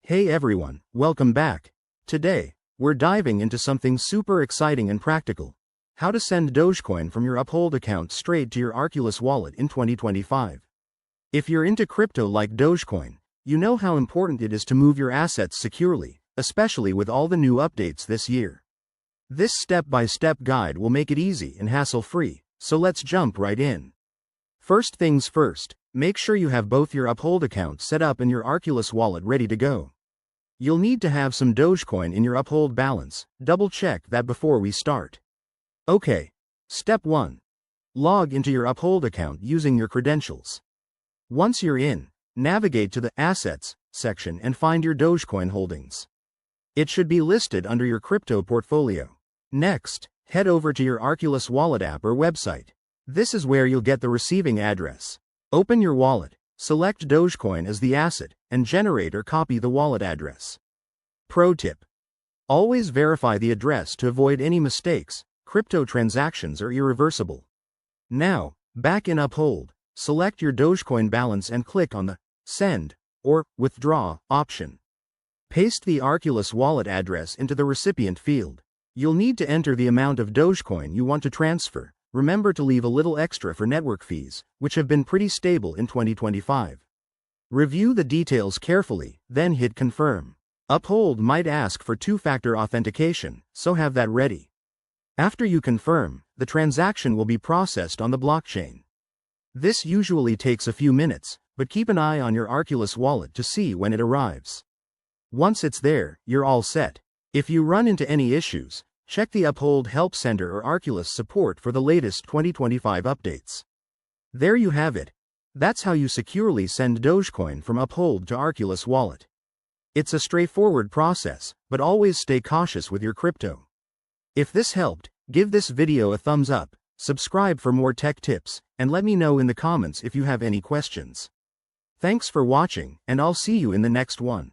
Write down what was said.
Hey everyone, welcome back. Today, we're diving into something super exciting and practical. How to send Dogecoin from your Uphold account straight to your Arculus wallet in 2025. If you're into crypto like Dogecoin, you know how important it is to move your assets securely, especially with all the new updates this year. This step-by-step guide will make it easy and hassle-free, so let's jump right in. First things first, make sure you have both your Uphold account set up and your Arculus wallet ready to go. You'll need to have some Dogecoin in your Uphold balance. Double check that before we start. Okay. Step 1. Log into your Uphold account using your credentials. Once you're in, navigate to the Assets section and find your Dogecoin holdings. It should be listed under your crypto portfolio. Next, head over to your Arculus Wallet app or website. This is where you'll get the receiving address. Open your wallet, select Dogecoin as the asset, and generate or copy the wallet address. Pro tip: always verify the address to avoid any mistakes. Crypto transactions are irreversible. Now, back in Uphold, select your Dogecoin balance and click on the Send or Withdraw option. Paste the Arculus wallet address into the recipient field. You'll need to enter the amount of Dogecoin you want to transfer. Remember to leave a little extra for network fees, which have been pretty stable in 2025. Review the details carefully, then hit Confirm. Uphold might ask for two-factor authentication, so have that ready. After you confirm, the transaction will be processed on the blockchain. This usually takes a few minutes, but keep an eye on your Arculus wallet to see when it arrives. Once it's there, you're all set. If you run into any issues, check the Uphold Help Center or Arculus support for the latest 2025 updates. There you have it. That's how you securely send Dogecoin from Uphold to Arculus wallet. It's a straightforward process, but always stay cautious with your crypto. If this helped, give this video a thumbs up, subscribe for more tech tips, and let me know in the comments if you have any questions. Thanks for watching, and I'll see you in the next one.